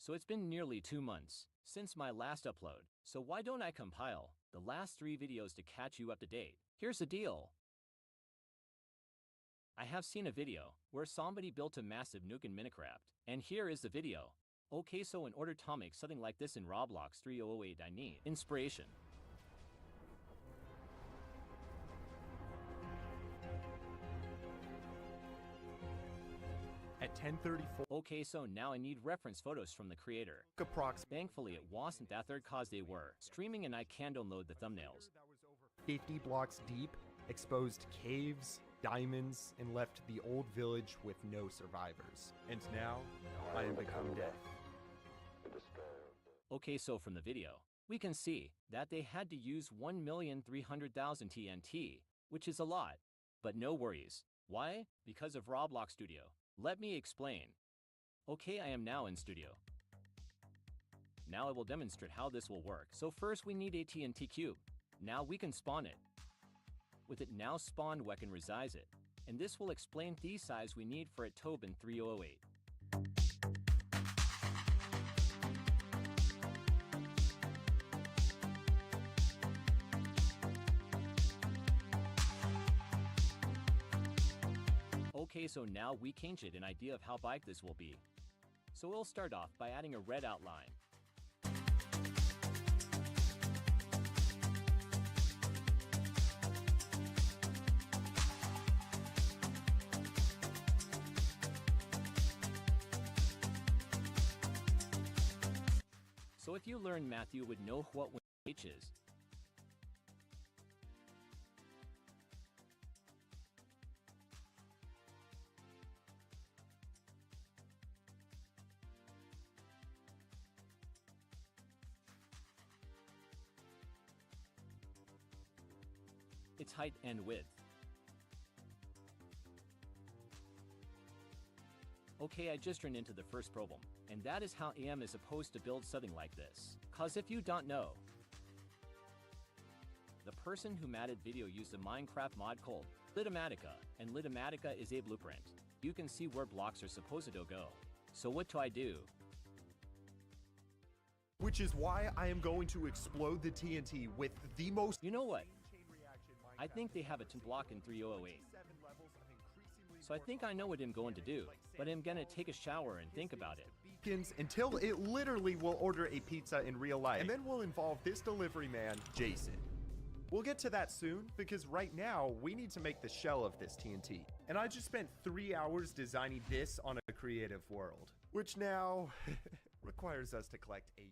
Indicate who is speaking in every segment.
Speaker 1: So it's been nearly 2 months since my last upload, so why don't I compile the last 3 videos to catch you up to date? Here's the deal. I have seen a video where somebody built a massive nuke in Minecraft, and here is the video. Okay, so in order to make something like this in Roblox 3.0.8 I need inspiration.
Speaker 2: At 10:34,
Speaker 1: Okay, so now I need reference photos from the creator.
Speaker 2: approximately
Speaker 1: Thankfully it wasn't that third cause they were streaming and I can download the thumbnails.
Speaker 2: 50 blocks deep, exposed caves, diamonds, and left the old village with no survivors. And now, I am become death.
Speaker 1: Okay, so from the video, we can see that they had to use 1,300,000 TNT, which is a lot. But no worries. Why? Because of Roblox Studio. Let me explain. Okay, I am now in Studio. Now I will demonstrate how this will work. So first we need a TNT cube. Now we can spawn it. With it now spawned, we can resize it. And this will explain the size we need for it Tobin 3008. Okay, so now we can get an idea of how big this will be. So we'll start off by adding a red outline. So if you learn math, you would know what H is. Its height and width. Okay, I just ran into the first problem, and that is how AM is supposed to build something like this. Cause if you don't know, the person who made video used a Minecraft mod called Litomatica, and Litomatica is a blueprint. You can see where blocks are supposed to go. So what do I do?
Speaker 2: Which is why I am going to explode the TNT with the most.
Speaker 1: You know what? I think they have a 10 block in 3008. So I think I know what I'm going to do, but I'm gonna take a shower and think about it.
Speaker 2: Until it literally will order a pizza in real life. And then we'll involve this delivery man, Jason. We'll get to that soon, because right now, we need to make the shell of this TNT. And I just spent 3 hours designing this on a creative world, which now requires us to collect a huge...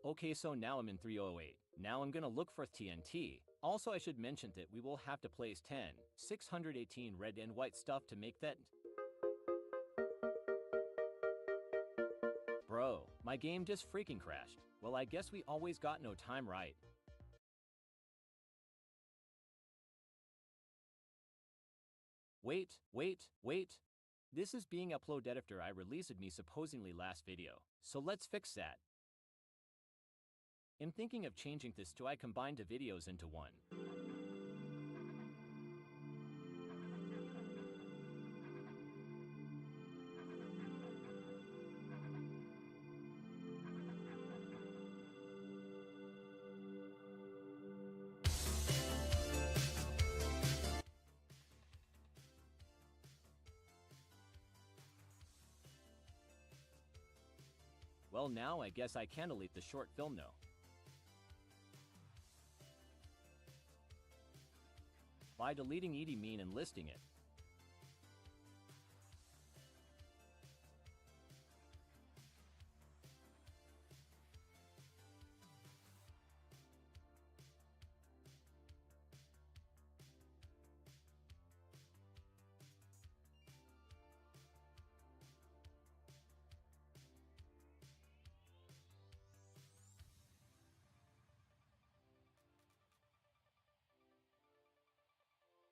Speaker 1: Okay, so now I'm in 3008. Now I'm gonna look for TNT. Also, I should mention that we will have to place 10, 618 red and white stuff to make that. Bro, my game just freaking crashed. Well, I guess we always got no time, right? Wait. This is being uploaded after I released me supposedly last video. So let's fix that. I'm thinking of changing this to I combined the videos into one. Well, now I guess I can delete the short film though. By deleting ED mean and listing it.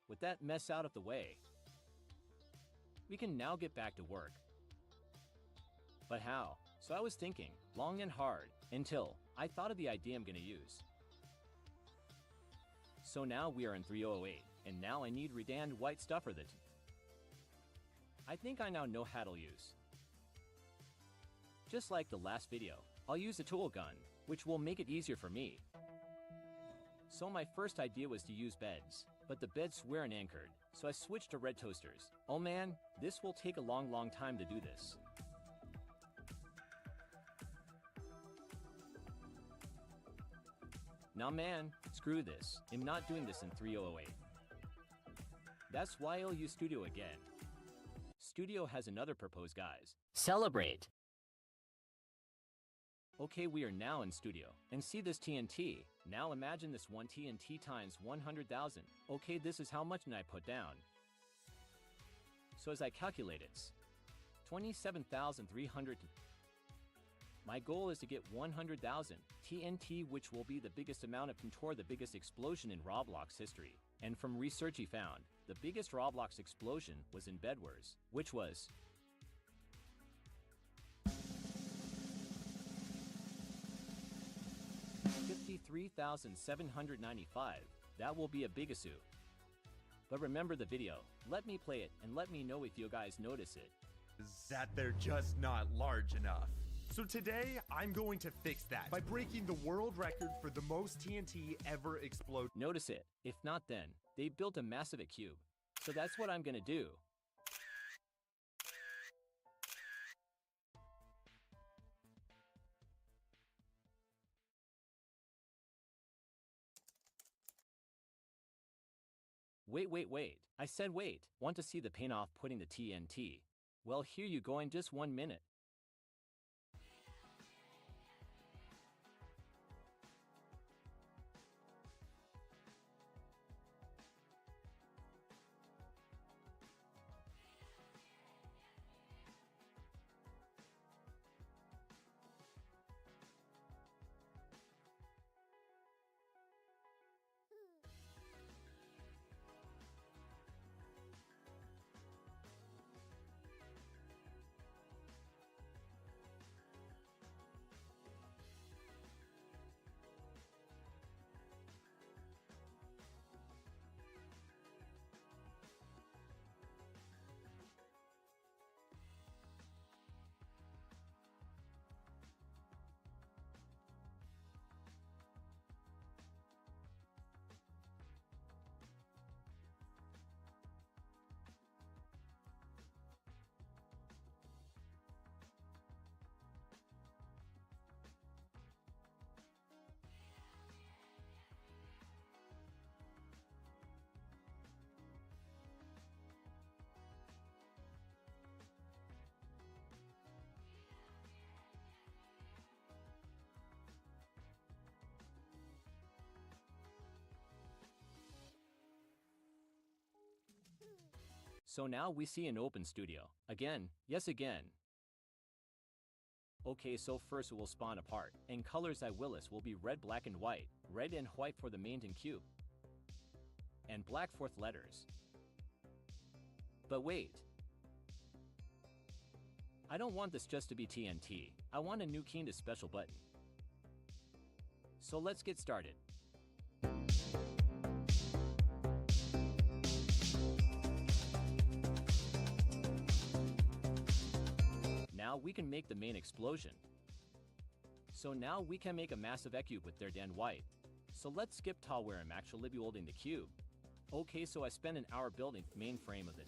Speaker 1: With that mess out of the way, we can now get back to work. But how? So I was thinking long and hard until I thought of the idea I'm gonna use. So now we are in 3008, and now I need redand white stuffer that I think I now know how to use. Just like the last video, I'll use a tool gun, which will make it easier for me. So my first idea was to use beds, but the beds weren't anchored, so I switched to red toasters. Oh man, this will take a long time to do this. Nah man, screw this, I'm not doing this in 3008. That's why I'll use Studio again. Studio has another purpose, guys. Celebrate! Okay, we are now in Studio, and see this TNT. Now imagine this one TNT times 100,000. Okay, this is how much I put down. So as I calculate it's 27,300. My goal is to get 100,000 TNT, which will be the biggest amount of Contour, the biggest explosion in Roblox history. And from research he found, the biggest Roblox explosion was in Bedwars, which was 53,795. That will be a bigasoo. But remember the video, let me play it and let me know if you guys notice it.
Speaker 2: That they're just not large enough. So today, I'm going to fix that by breaking the world record for the most TNT ever explode.
Speaker 1: Notice it. If not then, they built a massive cube. So that's what I'm gonna do. Wait. I said wait. Want to see the paint off putting the TNT? Well, here you go in just 1 minute. So now we see an open studio. Again, yes again. Okay, so first it will spawn a part, and colors I will list will be red, black, and white. Red and white for the main and cube. And black fourth letters. But wait. I don't want this just to be TNT. I want a new key into special button. So let's get started. Now we can make the main explosion. So now we can make a massive cube with their Dan White. So let's skip tall where I'm actually building the cube. Okay, so I spent an hour building the main frame of it.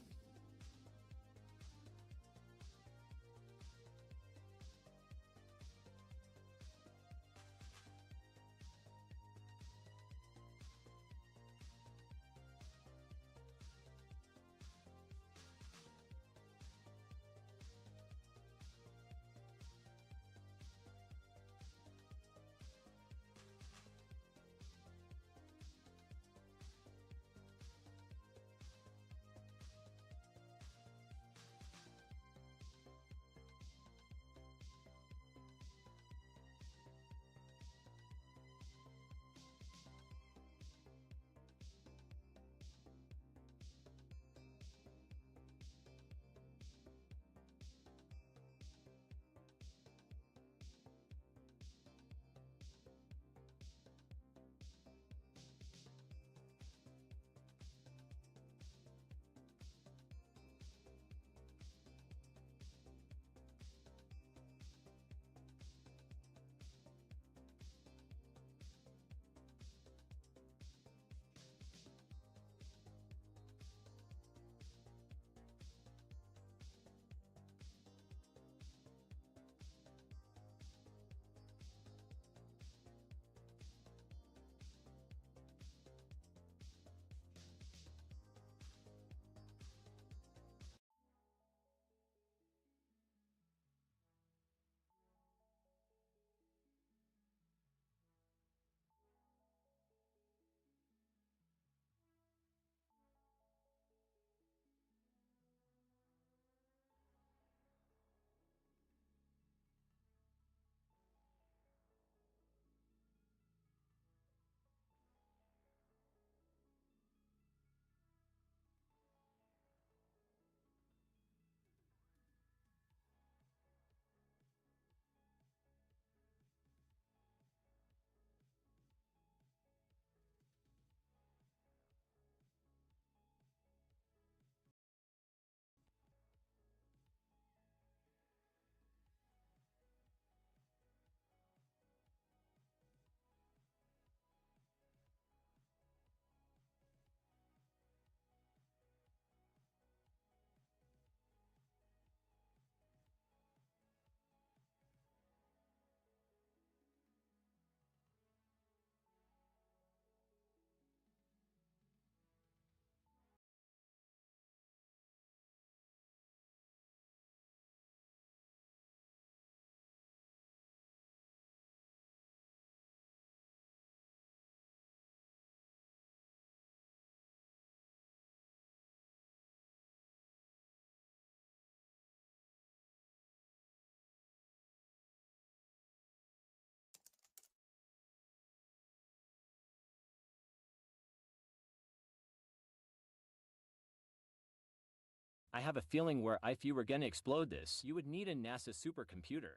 Speaker 1: I have a feeling where if you were gonna explode this, you would need a NASA supercomputer.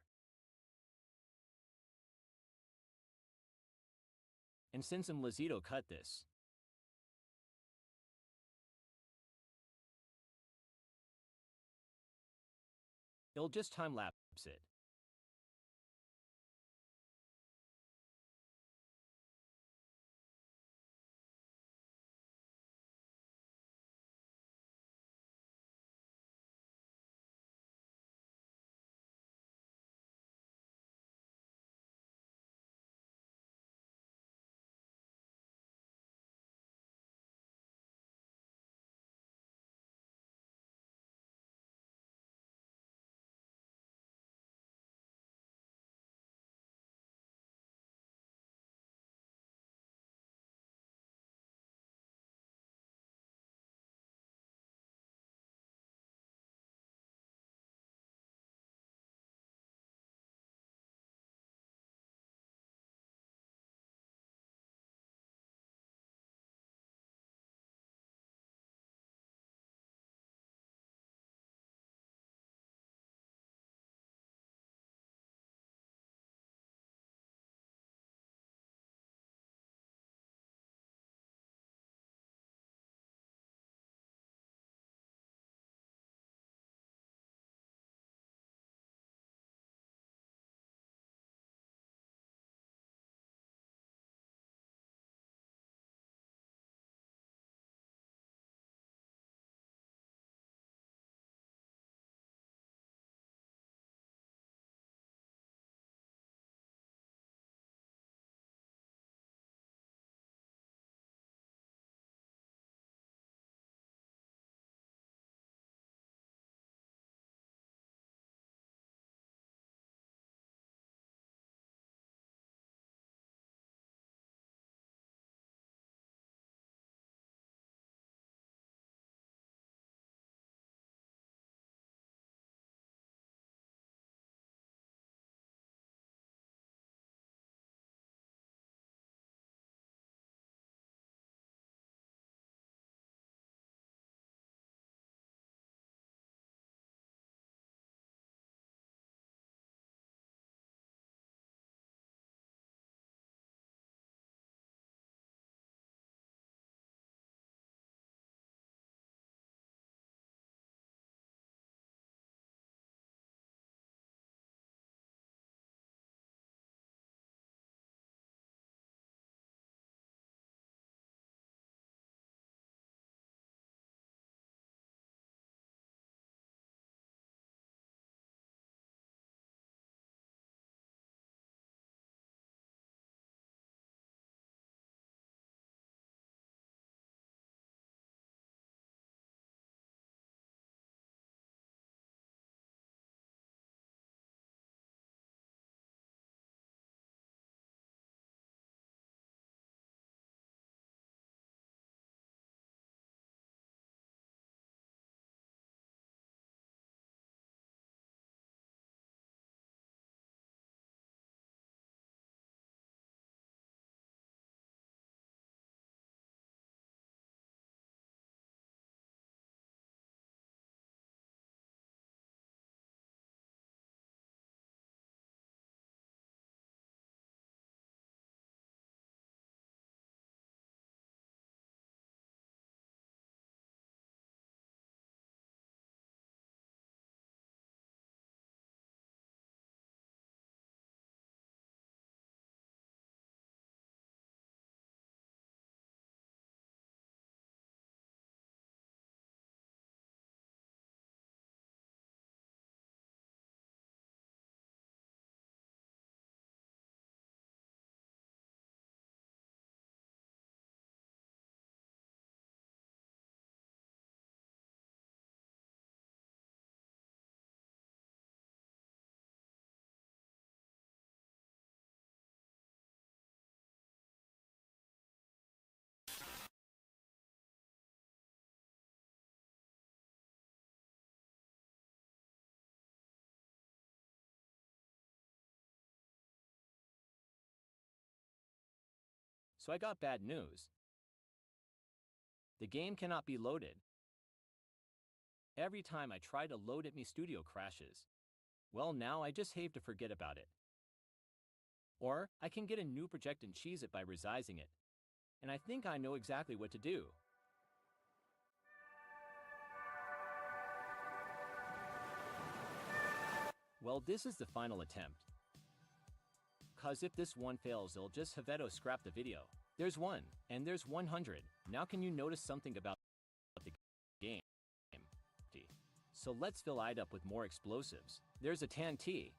Speaker 1: And since Lazito cut this, it'll just time-lapse it. So I got bad news. The game cannot be loaded. Every time I try to load it, my studio crashes. Well, now I just have to forget about it. Or I can get a new project and cheese it by resizing it. And I think I know exactly what to do. Well, this is the final attempt. Cause if this one fails, it'll just Haveto scrap the video. There's 1, and there's 100. Now can you notice something about the game? So let's fill it up with more explosives. There's a TNT,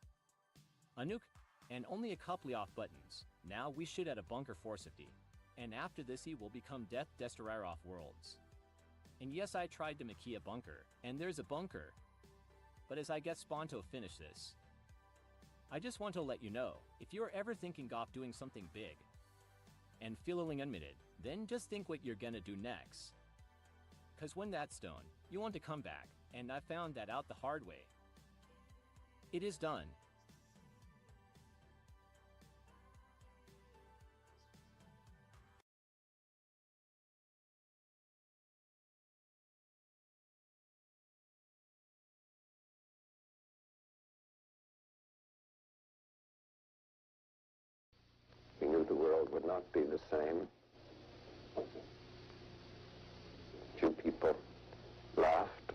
Speaker 1: a nuke, and only a couple off buttons. Now we should add a bunker for safety. And after this he will become Death Destroyer off worlds. And yes, I tried to make a bunker, and there's a bunker. But as I get spawned to finish this, I just want to let you know, if you're ever thinking of doing something big and feeling unlimited, then just think what you're gonna do next. Cause when that's done, you want to come back, and I found that out the hard way. It is done.
Speaker 3: We knew the world would not be the same. Few people laughed.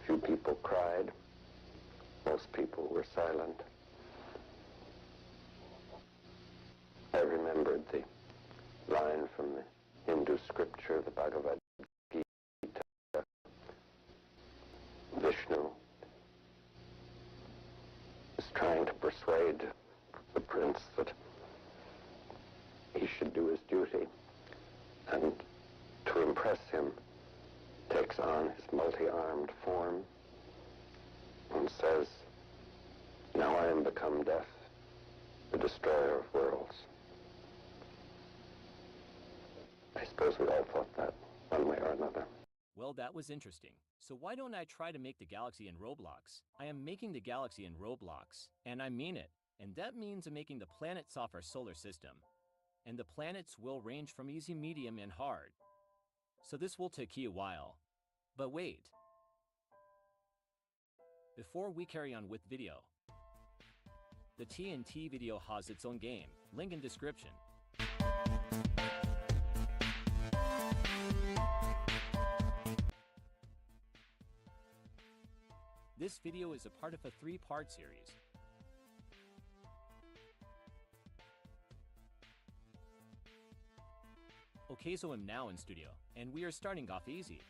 Speaker 3: Few people cried. Most people were silent. I remembered the line from the Hindu scripture, the Bhagavad Gita. Vishnu is trying to persuade the prince that he should do his duty, and to impress him takes on his multi-armed form and says, "Now I am become death, the destroyer of worlds." I suppose we all thought that one way or another.
Speaker 1: Well, that was interesting. So why don't I try to make the galaxy in Roblox? I am making the galaxy in Roblox, and I mean it. And that means I'm making the planets off our solar system. And the planets will range from easy, medium, and hard. So this will take a while. But wait. Before we carry on with video, the TNT video has its own game, link in description. This video is a part of a 3-part series. Okay, so I'm now in studio, and we are starting off easy.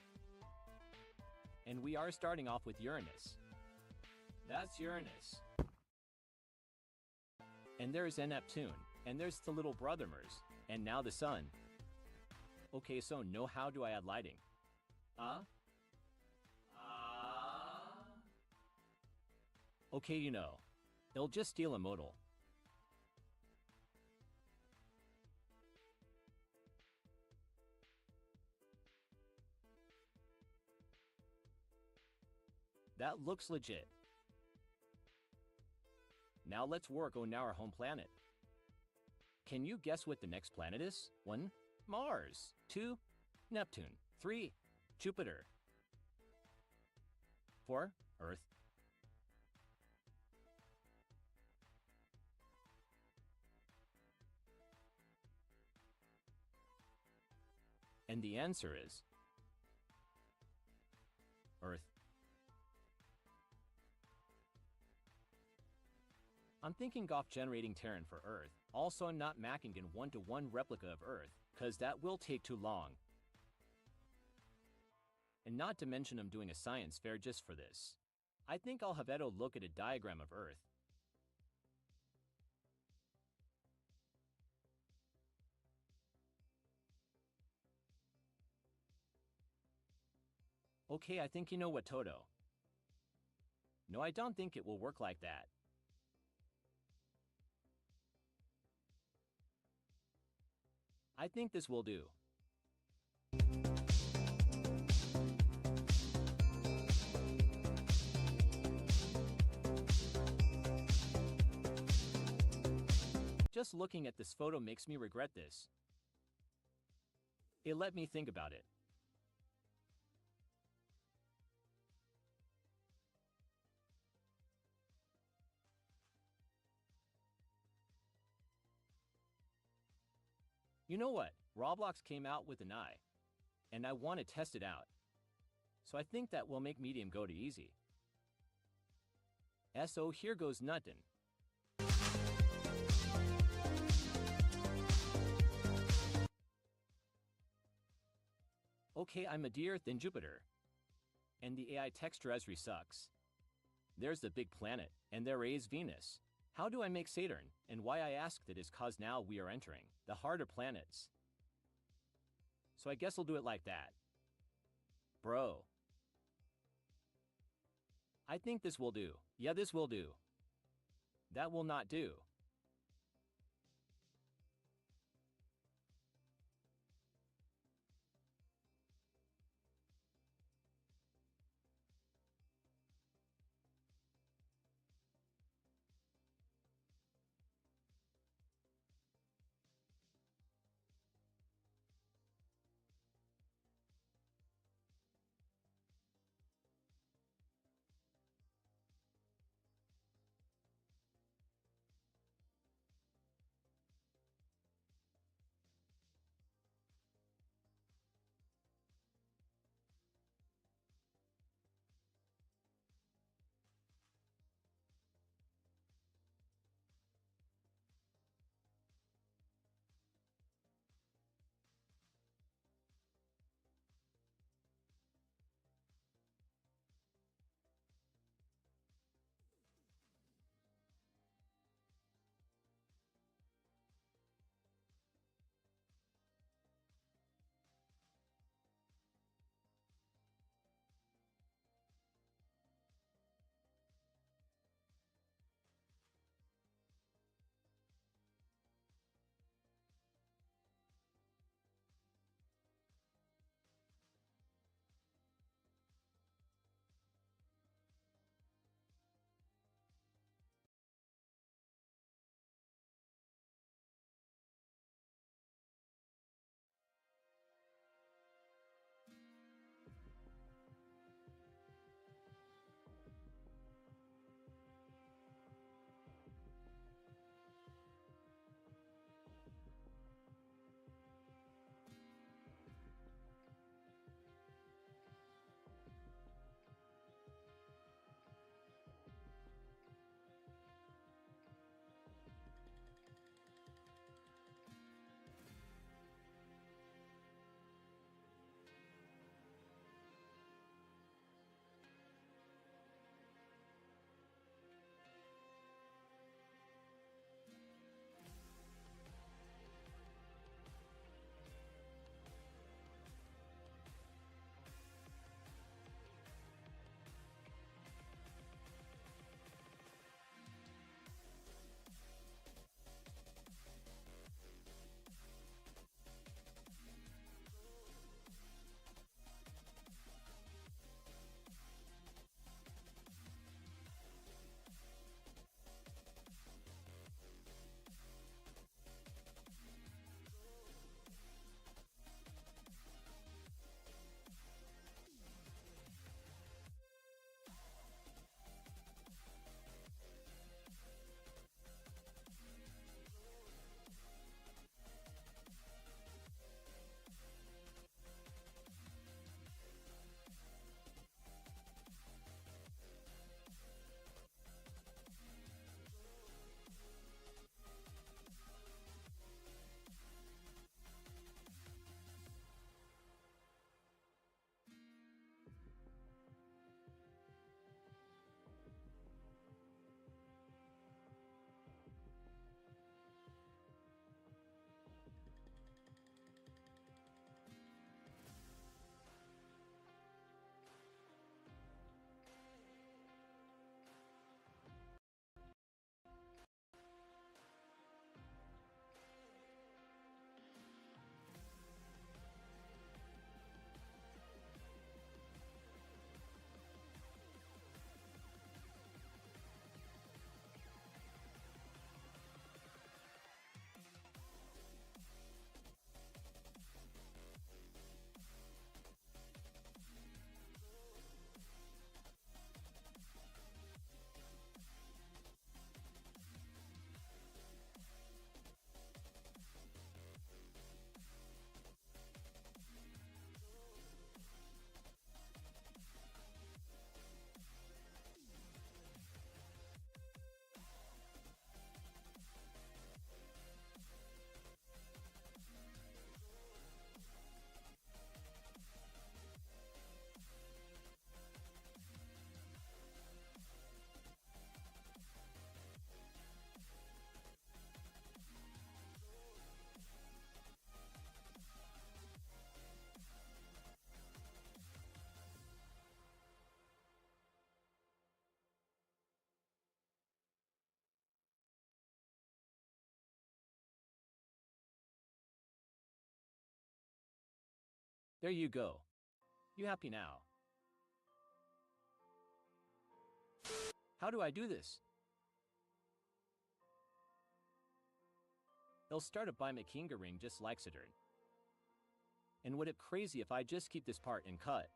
Speaker 1: And we are starting off with Uranus. That's Uranus. And there's Neptune, and there's the little brother Mars, and now the Sun. Okay, so now how do I add lighting? Okay, you know, it'll just steal a modal. That looks legit. Now let's work on our home planet. Can you guess what the next planet is? 1. Mars. 2. Neptune. 3. Jupiter. 4. Earth. And the answer is Earth. I'm thinking of generating Terran for Earth, also not making a 1-to-1 replica of Earth, cause that will take too long. And not to mention I'm doing a science fair just for this. I think I'll have Edo look at a diagram of Earth. Okay, I think you know what Toto. No, I don't think it will work like that. I think this will do. Just looking at this photo makes me regret this. It let me think about it. You know what? Roblox came out with an eye, and I want to test it out. So I think that will make medium go to easy. So here goes nothing. Okay, I'm a deer, then Jupiter. And the AI texture Esri sucks. There's the big planet, and there is Venus. How do I make Saturn? And why I asked it is cause now we are entering the harder planets. So I guess I'll do it like that. Bro. I think this will do. Yeah, this will do. That will not do. There you go. You happy now? How do I do this? It'll start a Biomakinga ring just like Saturn. And would it crazy if I just keep this part and cut?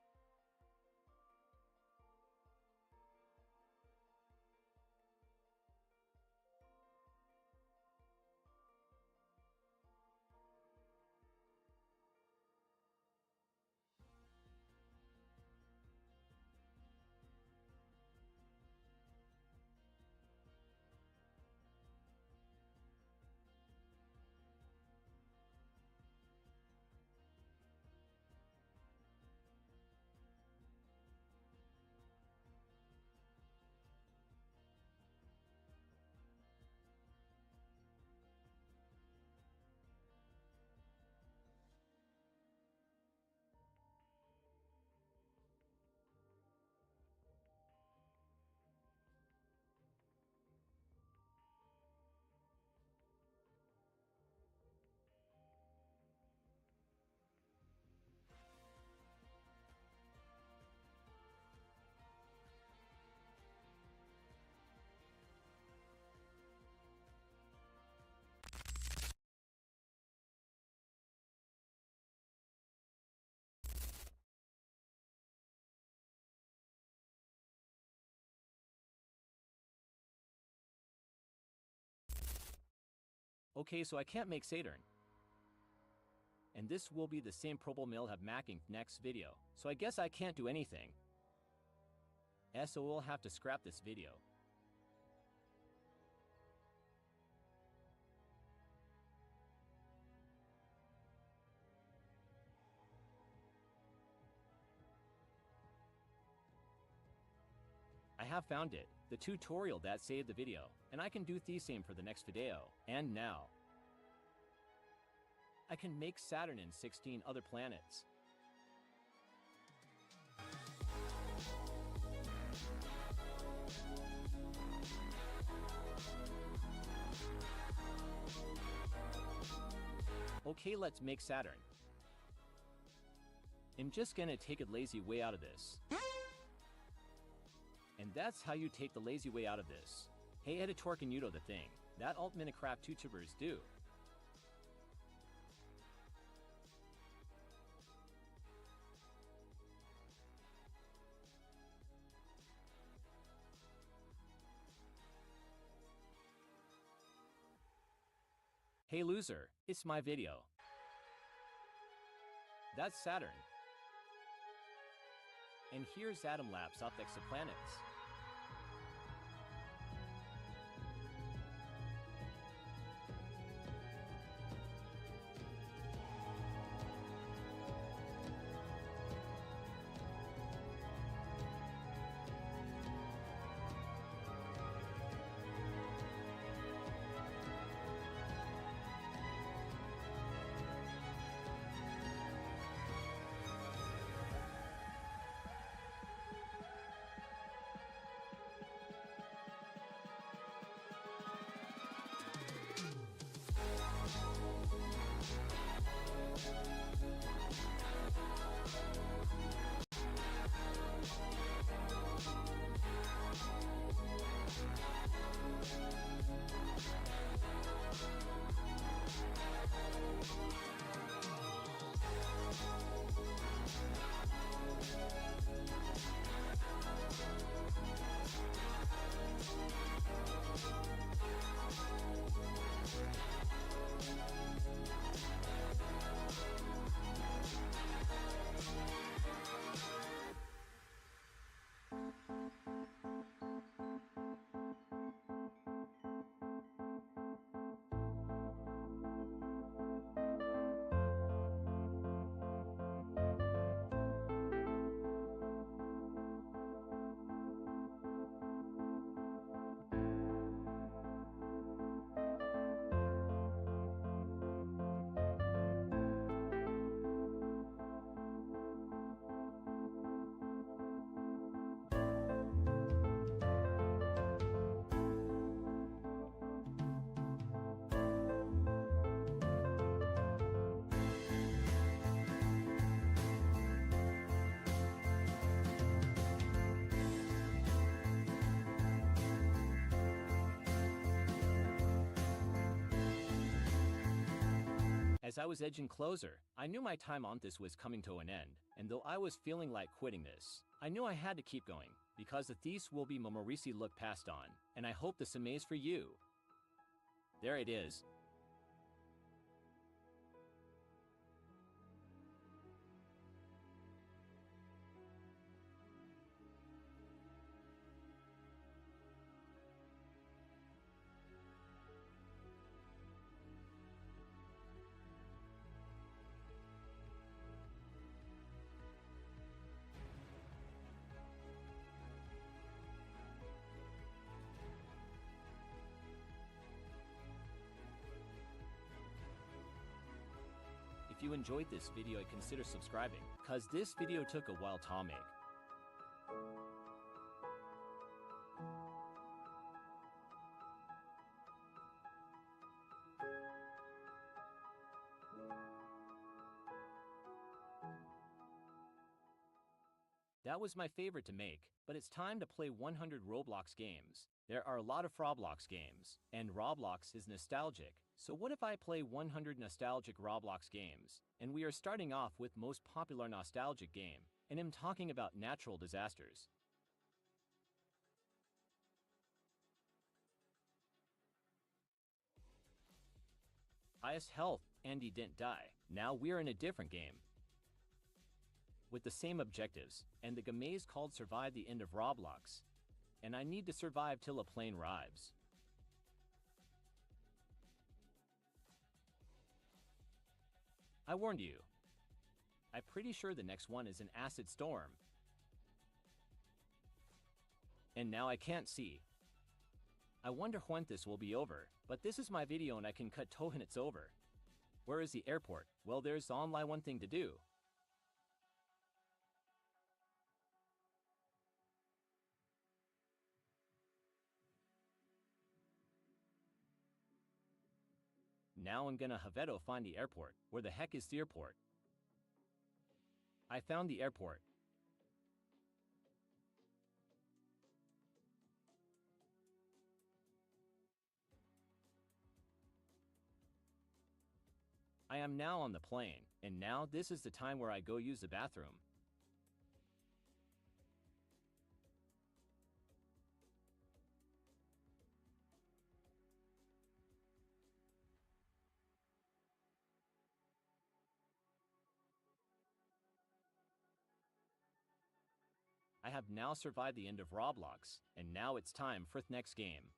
Speaker 1: Okay, so I can't make Saturn. And this will be the same Probo mill have macking next video, so I guess I can't do anything. So we'll have to scrap this video. I have found it, the tutorial that saved the video, and I can do the same for the next video. And now, I can make Saturn and 16 other planets. Okay, let's make Saturn. I'm just gonna take a lazy way out of this. And that's how you take the lazy way out of this. Hey, Editor, can you know the thing that alt Minecraft YouTubers do? Hey loser, it's my video. That's Saturn. And here's Atom Labs of Exoplanets. As I was edging closer, I knew my time on this was coming to an end, and though I was feeling like quitting this, I knew I had to keep going, because the Thieves will be Momorisi look passed on, and I hope this amaze for you. There it is. If you enjoyed this video, consider subscribing, cause this video took a while to make. That was my favorite to make, but it's time to play 100 Roblox games. There are a lot of Roblox games, and Roblox is nostalgic. So what if I play 100 nostalgic Roblox games? And we are starting off with most popular nostalgic game, and I'm talking about natural disasters. Highest health, Andy didn't die. Now we're in a different game, with the same objectives, and the game is called Survive the End of Roblox. And I need to survive till a plane arrives. I warned you. I'm pretty sure the next one is an acid storm. And now I can't see. I wonder when this will be over, but this is my video and I can cut to when it's over. Where is the airport? Well, there's only one thing to do. Now I'm gonna have to find the airport. Where the heck is the airport? I found the airport. I am now on the plane, and now this is the time where I go use the bathroom. I have now survived the end of Roblox, and now it's time for the next game.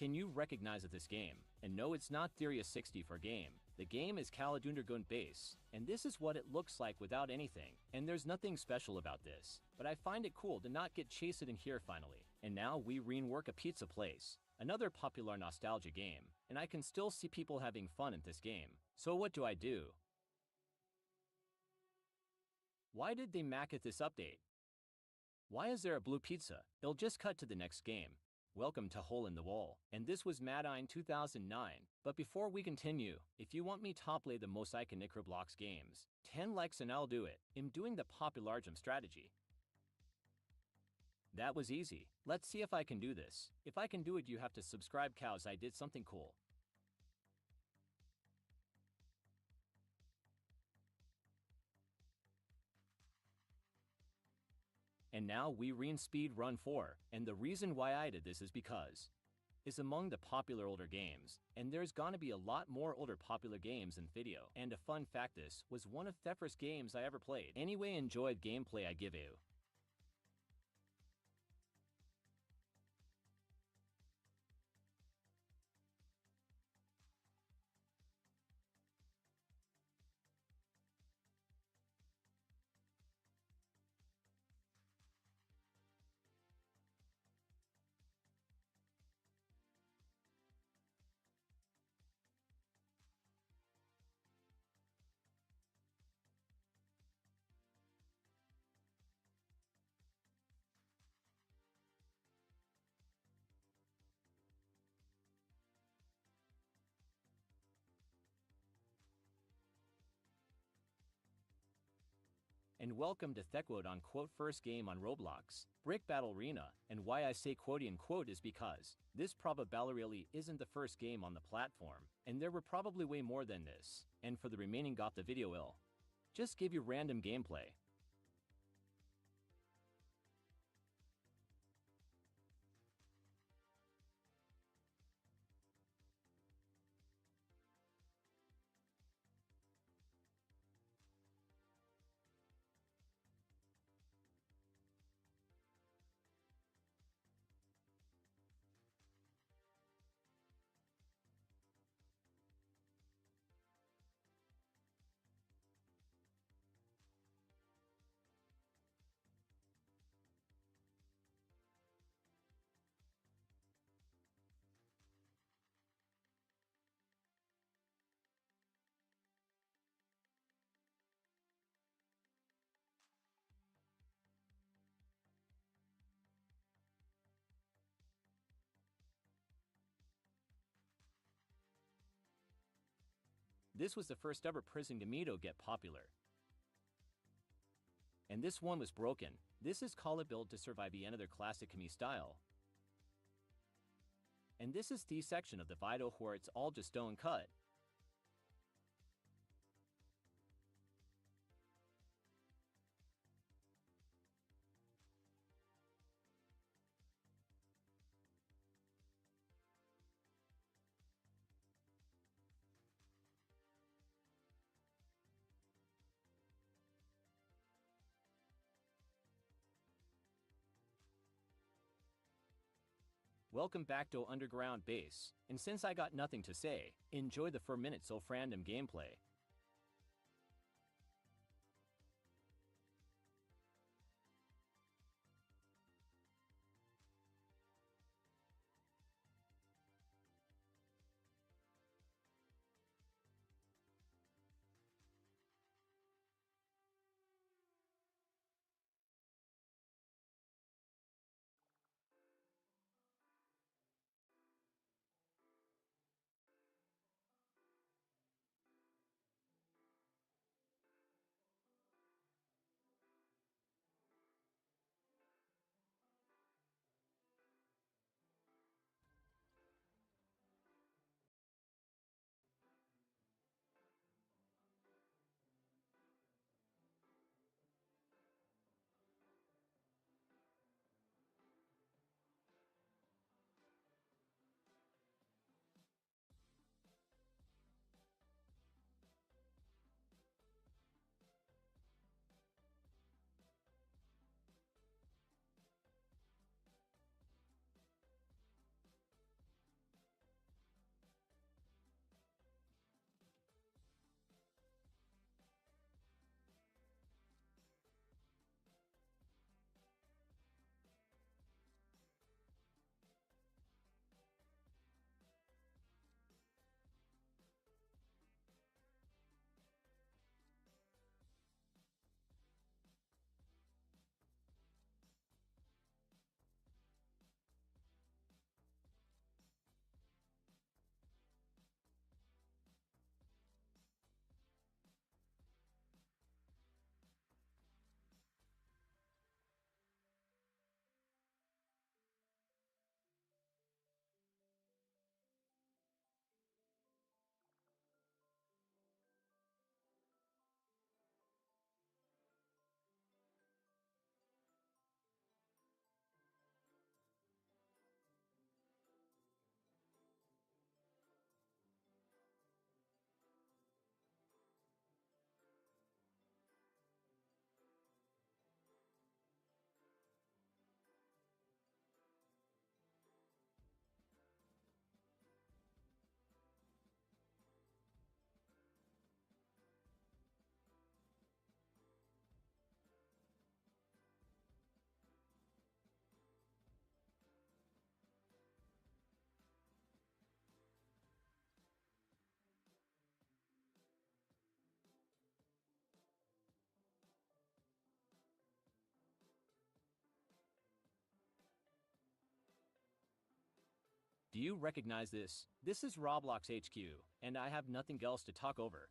Speaker 1: Can you recognize this game? And no, it's not Theria 64 game. The game is Caledundergun base, and this is what it looks like without anything. And there's nothing special about this, but I find it cool to not get chased in here finally. And now we rework a pizza place, another popular nostalgia game, and I can still see people having fun in this game. So what do I do? Why did they make it this update? Why is there a blue pizza? It'll just cut to the next game. Welcome to Hole in the Wall, and this was Madine 2009. But before we continue, if you want me to play the most iconic Roblox games, 10 likes and I'll do it. I'm doing the popular gem strategy. That was easy. Let's see if I can do this. If I can do it, you have to subscribe, cows. I did something cool. And now we re in Speed Run 4, and the reason why I did this is because it's among the popular older games, and there's gonna be a lot more older popular games in video. And a fun fact, this was one of the first games I ever played. Anyway, enjoyed gameplay I give you. and welcome to TheQuote on quote first game on Roblox, Brick Battle Arena, and why I say quote unquote is because this probably isn't the first game on the platform, and there were probably way more than this, and for the remaining got the video ill. Just give you random gameplay. This was the first ever Prison Gamito get popular. And this one was broken. This is Call It Build to survive the end of their classic Kami style. And this is the section of the video where it's all just stone cut. Welcome back to Underground Base, and since I got nothing to say, enjoy the 4 minutes of random gameplay. Do you recognize this? This is Roblox HQ, and I have nothing else to talk over.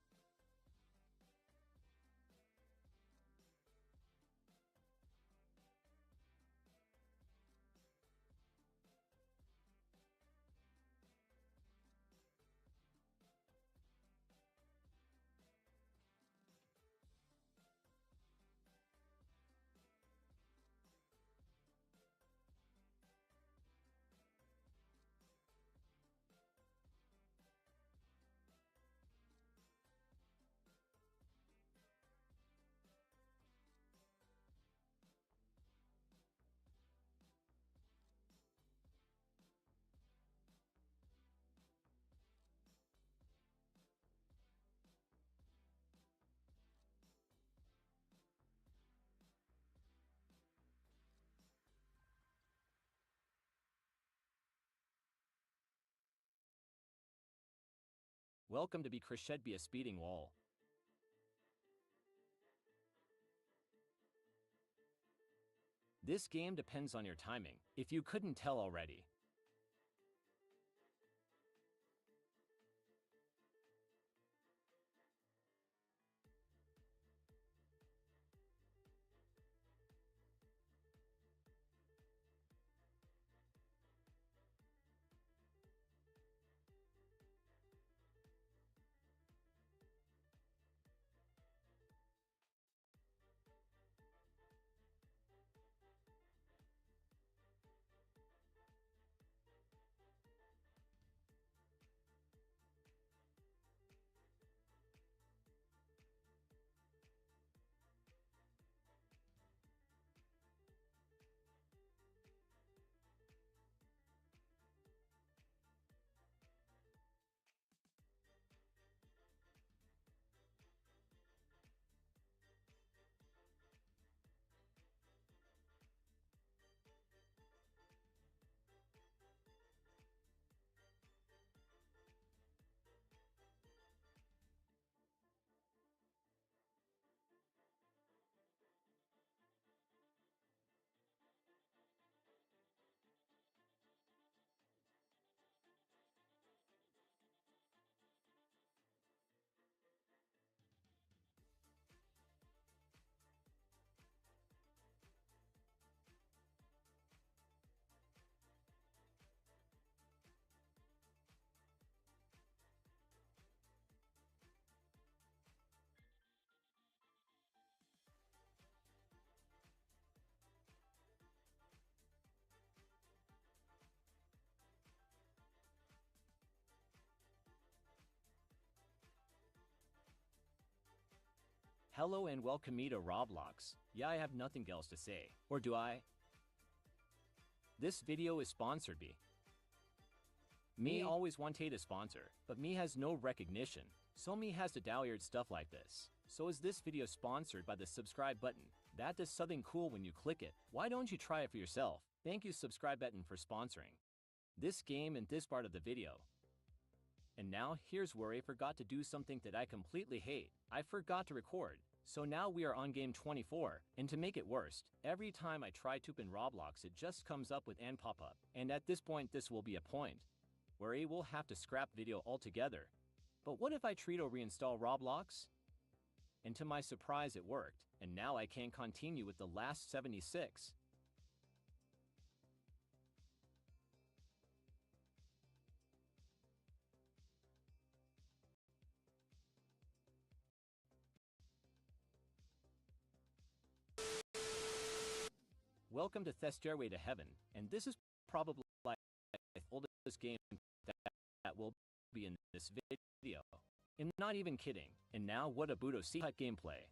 Speaker 1: Welcome to be Krished be a speeding wall. This game depends on your timing, if you couldn't tell already. Hello and welcome me to Roblox. Yeah, I have nothing else to say. Or do I? This video is sponsored by me. Always wanted a sponsor, but me has no recognition. So me has to download stuff like this. So is this video sponsored by the subscribe button? That does something cool when you click it. Why don't you try it for yourself? Thank you subscribe button for sponsoring this game and this part of the video. And now here's where I forgot to do something that I completely hate. I forgot to record. So now we are on game 24, and to make it worse, every time I try to open Roblox it just comes up with an pop-up, and at this point this will be a point where I will have to scrap video altogether. But what if I try to reinstall Roblox? And to my surprise it worked, and now I can continue with the last 76. Welcome to The Stairway to Heaven, and this is probably the oldest game that will be in this video. I'm not even kidding. And now what a Budo C-Hut gameplay.